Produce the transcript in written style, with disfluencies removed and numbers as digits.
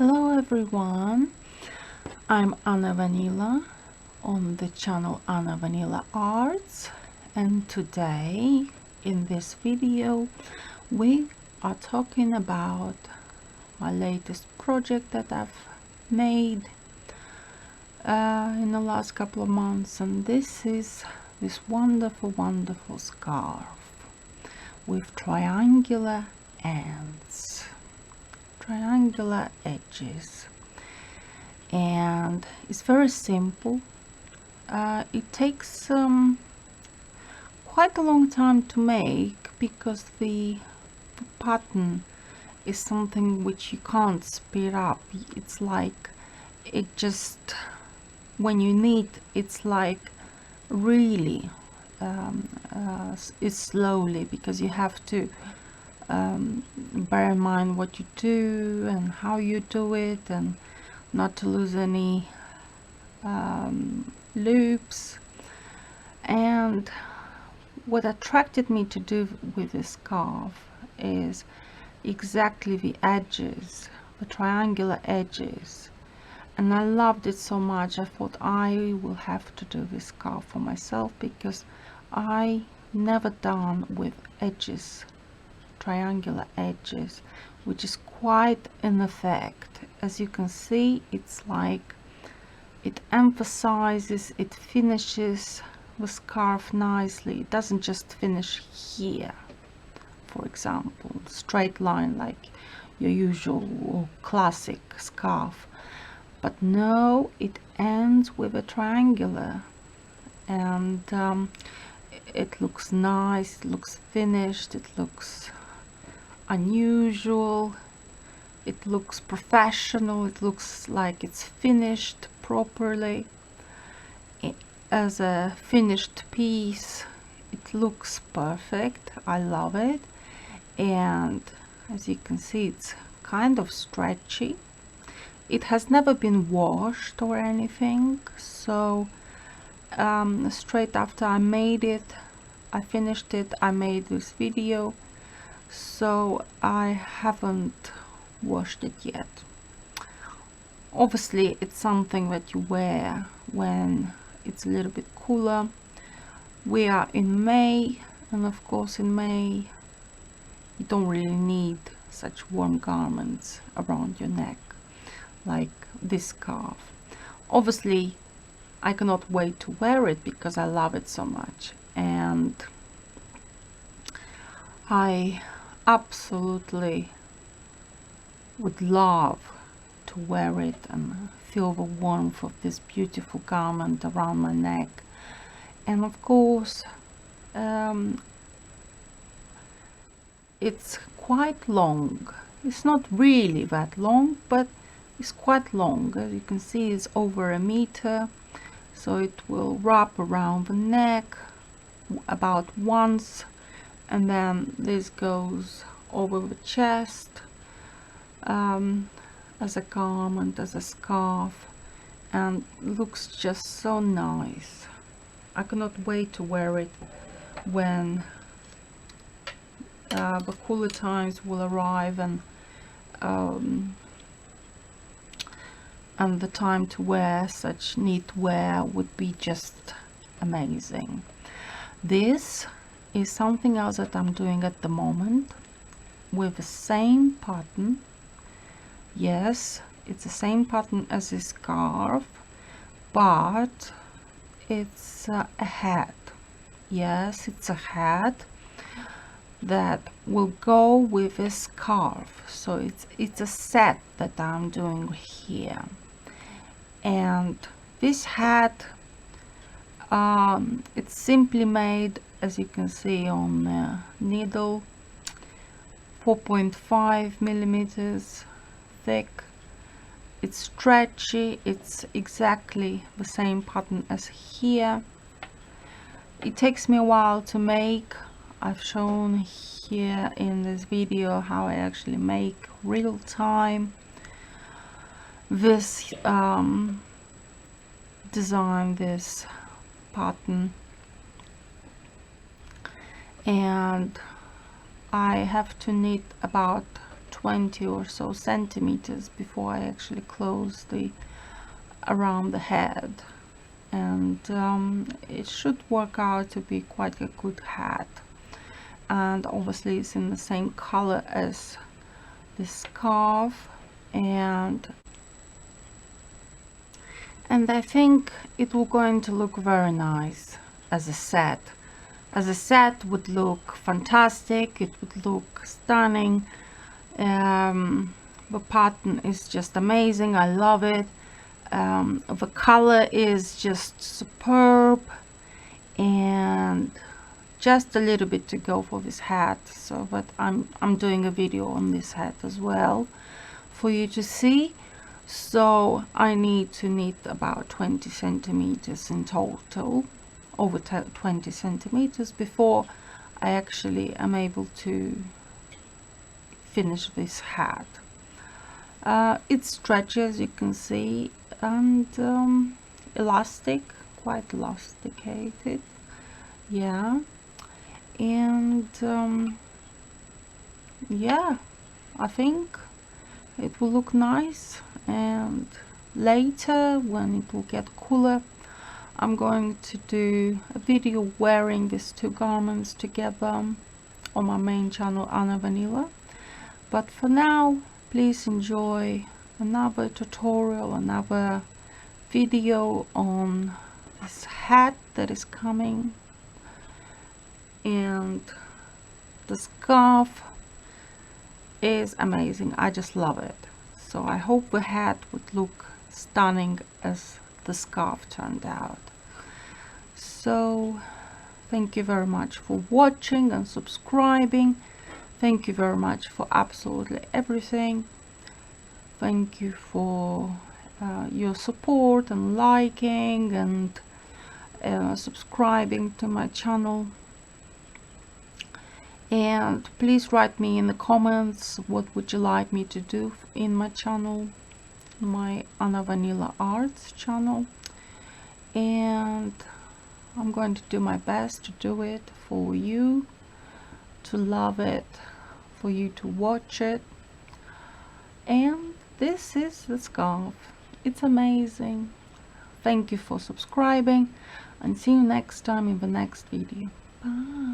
Hello everyone, I'm Anna Vanila on the channel Anna Vanila Arts, and today in this video we are talking about my latest project that I've made in the last couple of months, and this is this wonderful scarf with triangular ends, triangular edges, and it's very simple. It takes quite a long time to make because the pattern is something which you can't speed up. It's like it just, when you knit, it's like really it's slowly, because you have to bear in mind what you do and how you do it, and not to lose any loops. And what attracted me to do with this scarf is exactly the edges, the triangular edges, and I loved it so much. I thought I will have to do this scarf for myself because I never done with edges, triangular edges, which is quite an effect. As you can see, it's like it emphasizes, it finishes the scarf nicely. It doesn't just finish here, for example, straight line like your usual classic scarf, but no, it ends with a triangular, and it looks nice, it looks finished, it looks unusual, it looks professional, it looks like it's finished properly. As a finished piece, it looks perfect. I love it. And as you can see, it's kind of stretchy. It has never been washed or anything, so straight after I made it, I finished it, I made this video, so I haven't washed it yet. Obviously it's something that you wear when it's a little bit cooler. We are in May, and of course in May you don't really need such warm garments around your neck like this scarf. Obviously I cannot wait to wear it because I love it so much, and I absolutely would love to wear it and feel the warmth of this beautiful garment around my neck. And of course it's quite long. It's not really that long, but it's quite long. As you can see, it's over 1 meter, so it will wrap around the neck about once, and then this goes over the chest as a garment, as a scarf, and looks just so nice. I cannot wait to wear it when the cooler times will arrive, and the time to wear such neat wear would be just amazing. This is something else that I'm doing at the moment with the same pattern. Yes, it's the same pattern as this scarf, but it's a hat. Yes, it's a hat that will go with a scarf, so it's a set that I'm doing here. And this hat, it's simply made, as you can see, on a needle, 4.5 millimeters thick. It's stretchy, it's exactly the same pattern as here. It takes me a while to make. I've shown here in this video how I actually make real time this design, this pattern, and I have to knit about 20 or so centimeters before I actually close the around the head, and it should work out to be quite a good hat. And obviously it's in the same color as the scarf, and I think it will going to look very nice as a set. As a set would look fantastic, it would look stunning. The pattern is just amazing, I love it. The color is just superb, and just a little bit to go for this hat, so but I'm doing a video on this hat as well for you to see. So I need to knit about 20 centimeters in total, over 20 centimeters, before I actually am able to finish this hat. It stretches, you can see, and elastic, quite elasticated, yeah. And yeah, I think it will look nice. And later, when it will get cooler, I'm going to do a video wearing these two garments together on my main channel, Anna Vanila. But for now, please enjoy another tutorial, another video on this hat that is coming. And the scarf is amazing, I just love it. So I hope the hat would look stunning as the scarf turned out. So thank you very much for watching and subscribing. Thank you very much for absolutely everything. Thank you for your support and liking and subscribing to my channel. And please write me in the comments what would you like me to do in my channel, my Anna Vanila Arts channel, and I'm going to do my best to do it for you, to love it, for you to watch it. And this is the scarf, it's amazing. Thank you for subscribing, and see you next time in the next video. Bye.